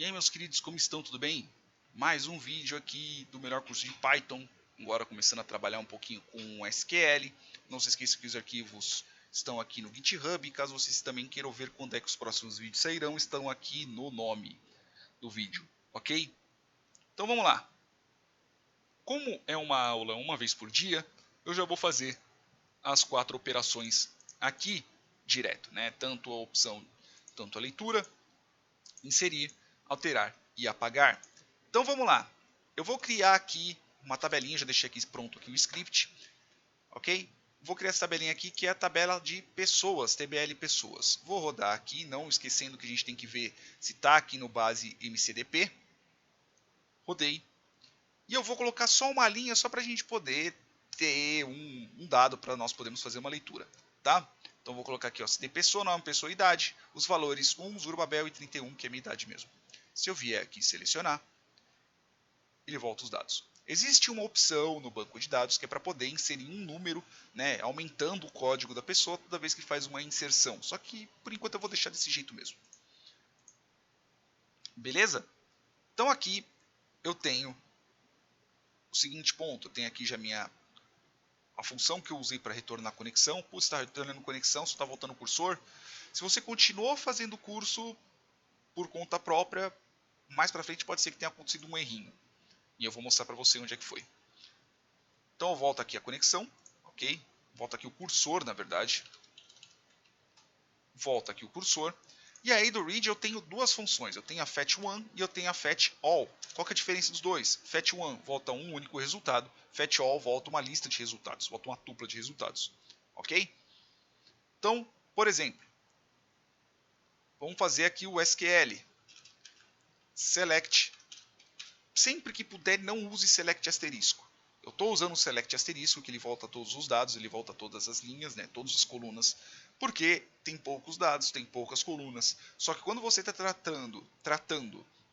E aí, meus queridos, como estão? Tudo bem? Mais um vídeo aqui do melhor curso de Python. Agora começando a trabalhar um pouquinho com SQL. Não se esqueça que os arquivos estão aqui no GitHub. Caso vocês também queiram ver quando é que os próximos vídeos sairão, estão aqui no nome do vídeo, ok? Então vamos lá. Como é uma aula uma vez por dia, eu já vou fazer as 4 operações aqui direto, né? Tanto a leitura, inserir, alterar e apagar. Então vamos lá. Eu vou criar aqui uma tabelinha, já deixei aqui pronto aqui o script, ok? Vou criar essa tabelinha aqui que é a tabela de pessoas, TBL pessoas. Vou rodar aqui, não esquecendo que a gente tem que ver se está aqui no base MCDP. Rodei. E eu vou colocar só uma linha só para a gente poder ter um dado para nós podermos fazer uma leitura, tá? Então vou colocar aqui, ó, se tem pessoa, nome, pessoa, idade, os valores 1, Zorobabel e 31, que é a minha idade mesmo. Se eu vier aqui selecionar, ele volta os dados. Existe uma opção no banco de dados que é para poder inserir um número, né, aumentando o código da pessoa toda vez que faz uma inserção. Só que por enquanto eu vou deixar desse jeito mesmo. Beleza? Então aqui eu tenho o seguinte ponto. Eu tenho aqui já a função que eu usei para retornar conexão. Putz, está retornando conexão, só está voltando o cursor. Se você continuou fazendo o curso por conta própria, mais para frente pode ser que tenha acontecido um errinho. E eu vou mostrar para você onde é que foi. Então eu volto aqui a conexão, ok? Volta aqui o cursor, na verdade. Volta aqui o cursor. E aí do read eu tenho duas funções. Eu tenho a fetch1 e eu tenho a fetchAll. Qual que é a diferença dos dois? Fetch1 volta um único resultado. FetchAll volta uma lista de resultados. Volta uma tupla de resultados. Ok? Então, por exemplo, vamos fazer aqui o SQL. Select. Sempre que puder, não use select asterisco. Eu estou usando o select asterisco, que ele volta todos os dados, ele volta todas as linhas, né, todas as colunas, porque tem poucos dados, tem poucas colunas. Só que quando você está tratando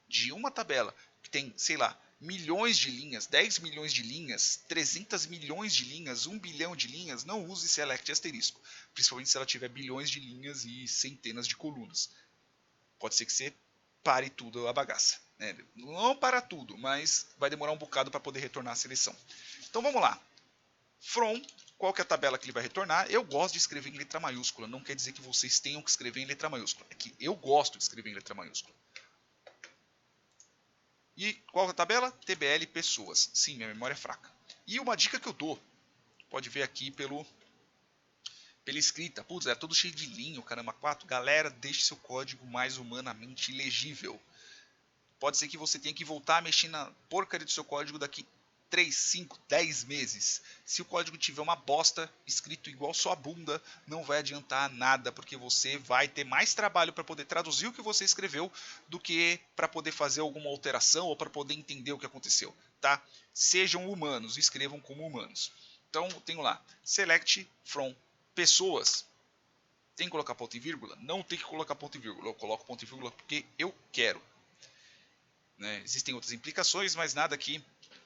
de uma tabela que tem, sei lá, milhões de linhas, 10 milhões de linhas, 300 milhões de linhas, 1 bilhão de linhas, não use select asterisco. Principalmente se ela tiver bilhões de linhas e centenas de colunas. Pode ser que você pare tudo a bagaça. Né? Não para tudo, mas vai demorar um bocado para poder retornar a seleção. Então vamos lá. From, qual que é a tabela que ele vai retornar? Eu gosto de escrever em letra maiúscula. Não quer dizer que vocês tenham que escrever em letra maiúscula. É que eu gosto de escrever em letra maiúscula. E qual é a tabela? TBL pessoas. Sim, minha memória é fraca. E uma dica que eu dou, pode ver aqui pela escrita. Putz, era todo cheio de linha, caramba, 4. Galera, deixe seu código mais humanamente legível. Pode ser que você tenha que voltar a mexer na porcaria do seu código daqui 3, 5, 10 meses. Se o código tiver uma bosta escrito igual sua bunda, não vai adiantar nada, porque você vai ter mais trabalho para poder traduzir o que você escreveu do que para poder fazer alguma alteração ou para poder entender o que aconteceu, tá? Sejam humanos, escrevam como humanos. Então, tenho lá, select from pessoas. Tem que colocar ponto e vírgula? Não tem que colocar ponto e vírgula. Eu coloco ponto e vírgula porque eu quero. Né? Existem outras implicações, mas nada que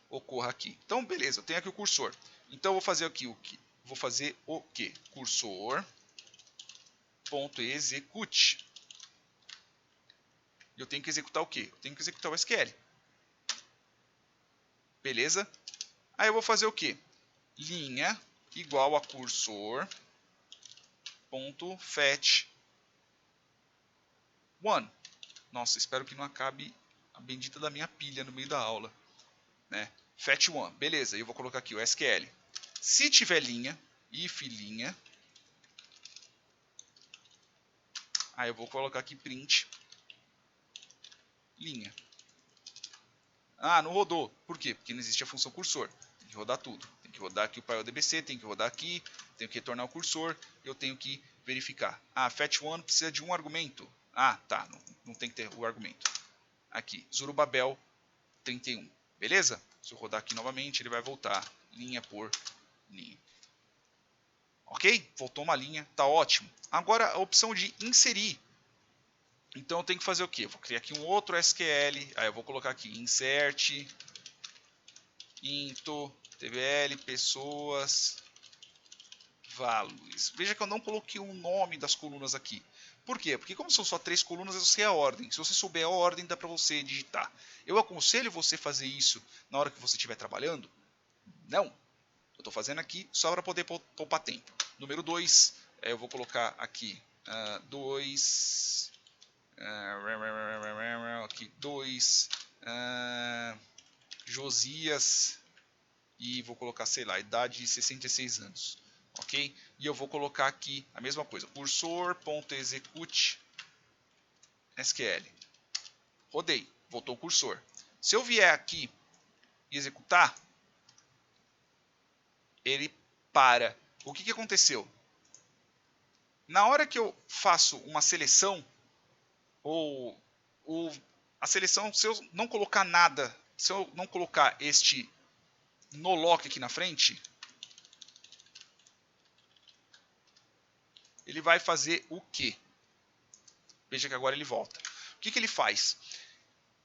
ocorra aqui. Então, beleza, eu tenho aqui o cursor. Então, eu vou fazer aqui o que? Vou fazer o que? Cursor.execute. E eu tenho que executar o que? Eu tenho que executar o SQL. Beleza? Aí eu vou fazer o que? Linha igual a cursor.fetch1. Nossa, espero que não acabe a bendita da minha pilha no meio da aula. Né? Fetch1, beleza, eu vou colocar aqui o SQL. Se tiver linha, if linha, aí eu vou colocar aqui print linha. Ah, não rodou. Por quê? Porque não existe a função cursor. Tem que rodar tudo. Tem que rodar aqui o PyODBC, tem que rodar aqui, tenho que retornar o cursor, eu tenho que verificar. Ah, fetch1 precisa de um argumento. Ah, tá, não tem que ter o argumento. Aqui, Zorobabel 31. Beleza? Se eu rodar aqui novamente, ele vai voltar linha por linha. Ok? Voltou uma linha, tá ótimo. Agora a opção de inserir. Então eu tenho que fazer o quê? Eu vou criar aqui um outro SQL. Aí eu vou colocar aqui insert into tbl pessoas values. Veja que eu não coloquei o nome das colunas aqui. Por quê? Porque como são só 3 colunas, eu sei a ordem. Se você souber a ordem, dá para você digitar. Eu aconselho você fazer isso na hora que você estiver trabalhando? Não. Eu estou fazendo aqui só para poder poupar tempo. Número 2, eu vou colocar aqui 2... aqui 2... Josias... E vou colocar, sei lá, idade de 66 anos. Ok? E eu vou colocar aqui a mesma coisa. Cursor.execute SQL. Rodei. Voltou o cursor. Se eu vier aqui e executar, ele para. O que aconteceu? Na hora que eu faço uma seleção, ou a seleção, se eu não colocar nada, se eu não colocar este no lock aqui na frente, ele vai fazer o quê? Veja que agora ele volta. O que ele faz?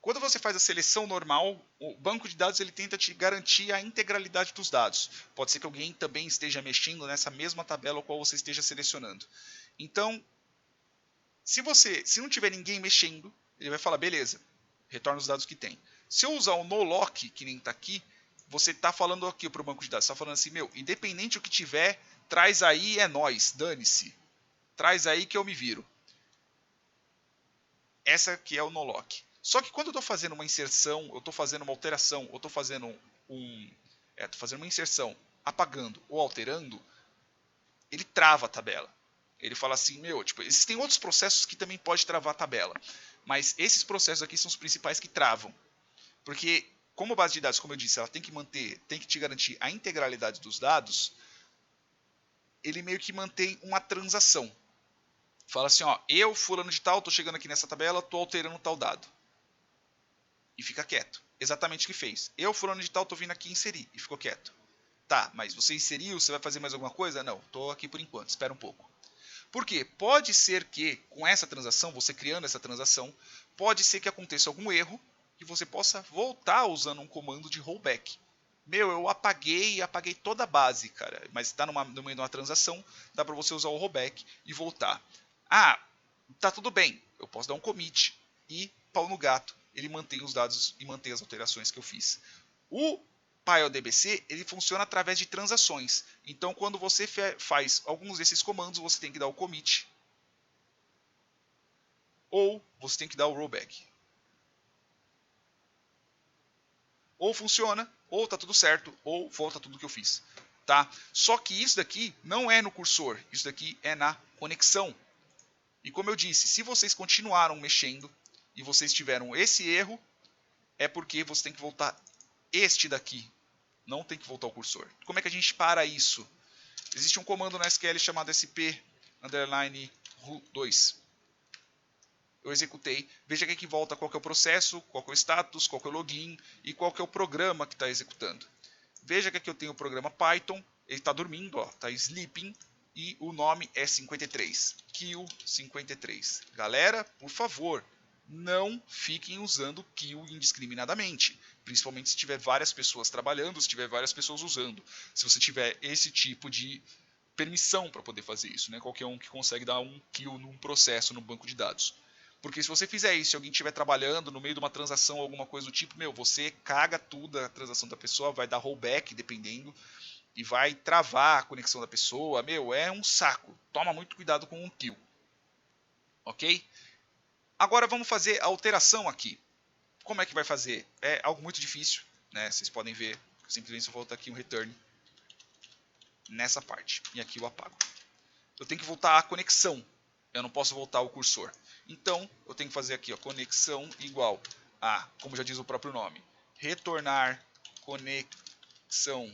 Quando você faz a seleção normal, o banco de dados ele tenta te garantir a integralidade dos dados. Pode ser que alguém também esteja mexendo nessa mesma tabela a qual você esteja selecionando. Então, se não tiver ninguém mexendo, ele vai falar, beleza, retorna os dados que tem. Se eu usar o no lock, que nem está aqui, você está falando aqui para o banco de dados, está falando assim, meu, independente do que tiver, traz aí, é nós, dane-se. Traz aí que eu me viro. Essa aqui é o no lock. Só que quando eu estou fazendo uma inserção, eu estou fazendo uma alteração, eu estou fazendo uma inserção, apagando ou alterando, ele trava a tabela. Ele fala assim, meu, tipo, existem outros processos que também pode travar a tabela, mas esses processos aqui são os principais que travam. Porque, como base de dados, como eu disse, ela tem que te garantir a integralidade dos dados, ele meio que mantém uma transação. Fala assim, ó, eu, fulano de tal, estou chegando aqui nessa tabela, estou alterando tal dado. E fica quieto. Exatamente o que fez. Eu, fulano de tal, estou vindo aqui inserir. E ficou quieto. Tá, mas você inseriu, você vai fazer mais alguma coisa? Não, estou aqui por enquanto, espera um pouco. Por quê? Pode ser que, com essa transação, você criando essa transação, pode ser que aconteça algum erro e você possa voltar usando um comando de rollback. Meu, eu apaguei toda a base, cara. Mas está no meio de uma transação, dá para você usar o rollback e voltar. Ah, tá tudo bem. Eu posso dar um commit e pau no gato. Ele mantém os dados e mantém as alterações que eu fiz. O PyODBC ele funciona através de transações. Então, quando você faz alguns desses comandos, você tem que dar o commit ou você tem que dar o rollback. Ou funciona, ou está tudo certo, ou volta tudo que eu fiz. Tá? Só que isso daqui não é no cursor, isso daqui é na conexão. E como eu disse, se vocês continuaram mexendo e vocês tiveram esse erro, é porque você tem que voltar este daqui. Não tem que voltar o cursor. Como é que a gente para isso? Existe um comando na SQL chamado sp_ru2. Eu executei. Veja aqui que volta qual que é o processo, qual que é o status, qual que é o login e qual que é o programa que está executando. Veja que aqui eu tenho o programa Python. Ele está dormindo, está sleeping. E o nome é 53. Kill 53. Galera, por favor, não fiquem usando kill indiscriminadamente. Principalmente se tiver várias pessoas trabalhando, se tiver várias pessoas usando. Se você tiver esse tipo de permissão para poder fazer isso. Né? Qualquer um que consegue dar um kill num processo, no banco de dados. Porque se você fizer isso, se alguém estiver trabalhando no meio de uma transação ou alguma coisa do tipo, meu, você caga tudo a transação da pessoa, vai dar rollback, dependendo, e vai travar a conexão da pessoa. Meu, é um saco. Toma muito cuidado com o kill. Ok? Agora vamos fazer a alteração aqui. Como é que vai fazer? É algo muito difícil, né? Vocês podem ver. Simplesmente só vou voltar aqui um return nessa parte. E aqui eu apago. Eu tenho que voltar a conexão. Eu não posso voltar o cursor. Então, eu tenho que fazer aqui, ó, conexão igual a, como já diz o próprio nome, retornar conexão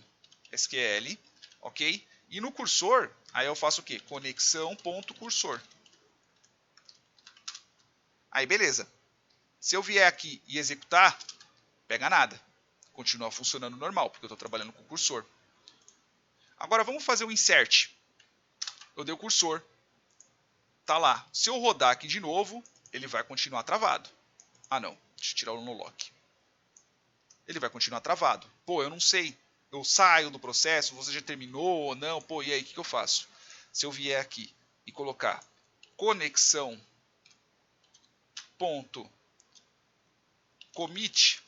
SQL, ok? E no cursor, aí eu faço o quê? Conexão.cursor. Aí, beleza. Se eu vier aqui e executar, pega nada. Continua funcionando normal, porque eu estou trabalhando com o cursor. Agora, vamos fazer o insert. Eu dei o cursor. Tá lá. Se eu rodar aqui de novo, ele vai continuar travado. Ah, não. Deixa eu tirar o no lock. Ele vai continuar travado. Pô, eu não sei. Eu saio do processo, você já terminou ou não? Pô, e aí, o que eu faço? Se eu vier aqui e colocar conexão ponto commit,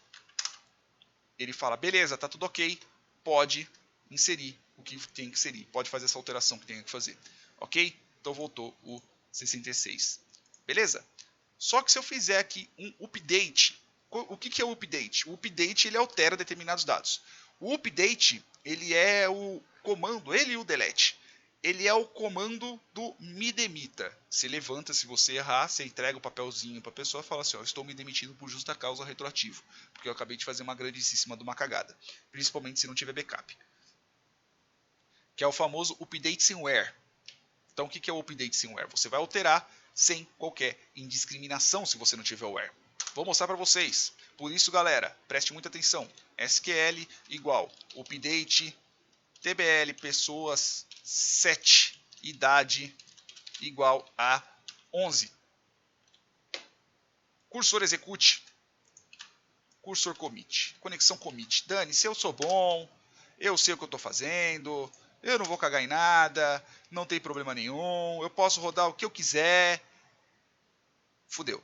ele fala, beleza, tá tudo ok, pode inserir o que tem que inserir, pode fazer essa alteração que tem que fazer, ok? Então voltou o 66, beleza? Só que se eu fizer aqui um update, o que é o update? O update ele altera determinados dados. O update ele é o comando, ele e o delete. Ele é o comando do me demita. Se levanta, se você errar, você entrega o papelzinho para a pessoa e fala assim, ó, estou me demitindo por justa causa retroativo, porque eu acabei de fazer uma grandíssima de uma cagada, principalmente se não tiver backup. Que é o famoso update sem where. Então o que é o update sem where? Você vai alterar sem qualquer indiscriminação se você não tiver where. Vou mostrar para vocês. Por isso, galera, preste muita atenção. SQL igual update tbl pessoas 7 idade igual a 11. Cursor execute. Cursor commit. Conexão commit. Dani, se eu sou bom, eu sei o que eu estou fazendo, eu não vou cagar em nada, não tem problema nenhum, eu posso rodar o que eu quiser. Fudeu.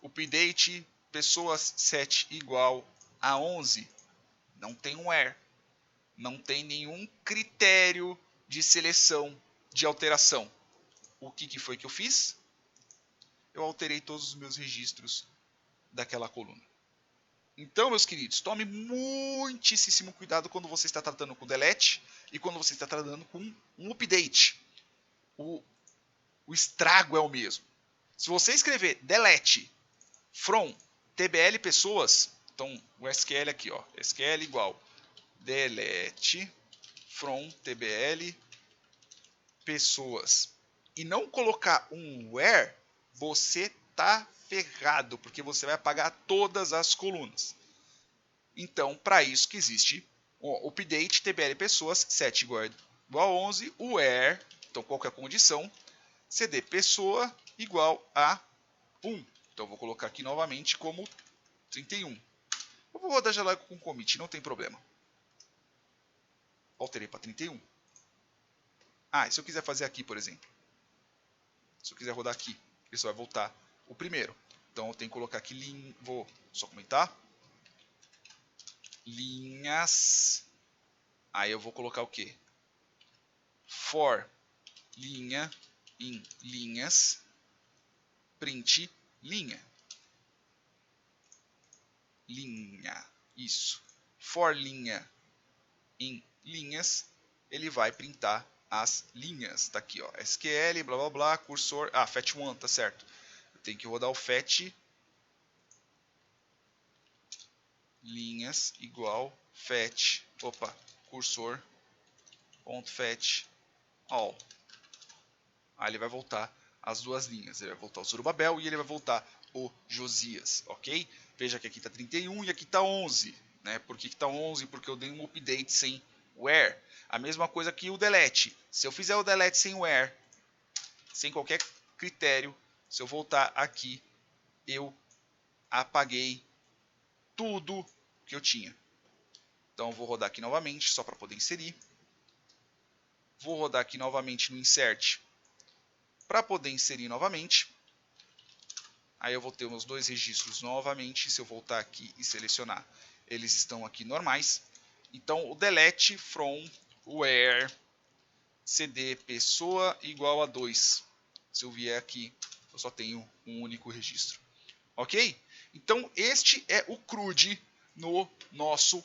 Update pessoas 7 igual a 11. Não tem um where. Não tem nenhum critério de seleção de alteração. O que foi que eu fiz? Eu alterei todos os meus registros daquela coluna. Então, meus queridos, tome muitíssimo cuidado quando você está tratando com delete e quando você está tratando com um update. O estrago é o mesmo. Se você escrever delete from tbl pessoas, então o SQL aqui, ó, SQL igual delete from tbl pessoas e não colocar um where, você tá ferrado, porque você vai apagar todas as colunas. Então, para isso que existe o update tbl pessoas 7 igual a 11, o where, então qual que é a condição? cd pessoa igual a 1. Então, vou colocar aqui novamente como 31. Eu vou rodar já logo com commit, não tem problema. Alterei para 31. Ah, e se eu quiser fazer aqui, por exemplo? Se eu quiser rodar aqui, ele só vai voltar o primeiro. Então, eu tenho que colocar aqui, vou só comentar. Linhas. Aí eu vou colocar o quê? For linha em linhas. Print linha. Linha. Isso. For linha em linhas. Ele vai printar as linhas. Tá aqui, ó. SQL, blá blá blá, cursor. Ah, fetch1, tá certo. Eu tenho que rodar o fetch linhas igual fetch. Opa, cursor ponto fetch all. Aí ele vai voltar as duas linhas. Ele vai voltar o Zorobabel e ele vai voltar o Josias, ok? Veja que aqui está 31 e aqui está 11. Né? Por que está 11? Porque eu dei um update sem where. A mesma coisa que o delete. Se eu fizer o delete sem where, sem qualquer critério, se eu voltar aqui, eu apaguei tudo que eu tinha. Então eu vou rodar aqui novamente, só para poder inserir. Vou rodar aqui novamente no insert para poder inserir novamente. Aí eu vou ter meus dois registros novamente. Se eu voltar aqui e selecionar, eles estão aqui normais. Então o delete from where cd pessoa igual a 2. Se eu vier aqui, eu só tenho um único registro. Ok? Então este é o CRUD no nosso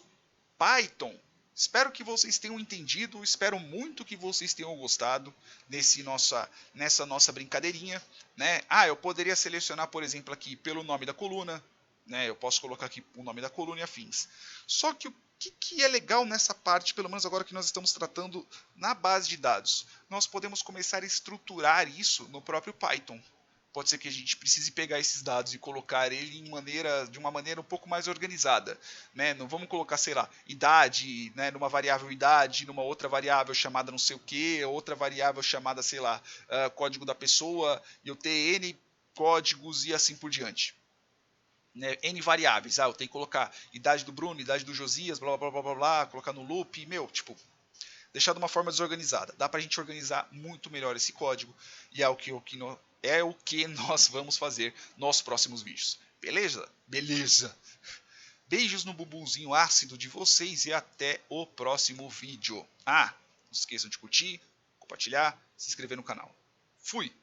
Python. Espero que vocês tenham entendido, espero muito que vocês tenham gostado nessa nossa brincadeirinha. Né? Ah, eu poderia selecionar, por exemplo, aqui pelo nome da coluna. Né? Eu posso colocar aqui o nome da coluna e afins. Só que o que é legal nessa parte, pelo menos agora que nós estamos tratando na base de dados? Nós podemos começar a estruturar isso no próprio Python. Pode ser que a gente precise pegar esses dados e colocar ele de uma maneira um pouco mais organizada. Né? Não vamos colocar, sei lá, idade, né, numa variável idade, numa outra variável chamada não sei o que, outra variável chamada, sei lá, código da pessoa, e eu ter N códigos e assim por diante. Né? N variáveis. Eu tenho que colocar idade do Bruno, idade do Josias, blá blá blá blá blá, colocar no loop, tipo... deixar de uma forma desorganizada. Dá para a gente organizar muito melhor esse código e é o que nós vamos fazer nos próximos vídeos. Beleza? Beleza! Beijos no bumbumzinho ácido de vocês e até o próximo vídeo. Não se esqueçam de curtir, compartilhar, se inscrever no canal. Fui!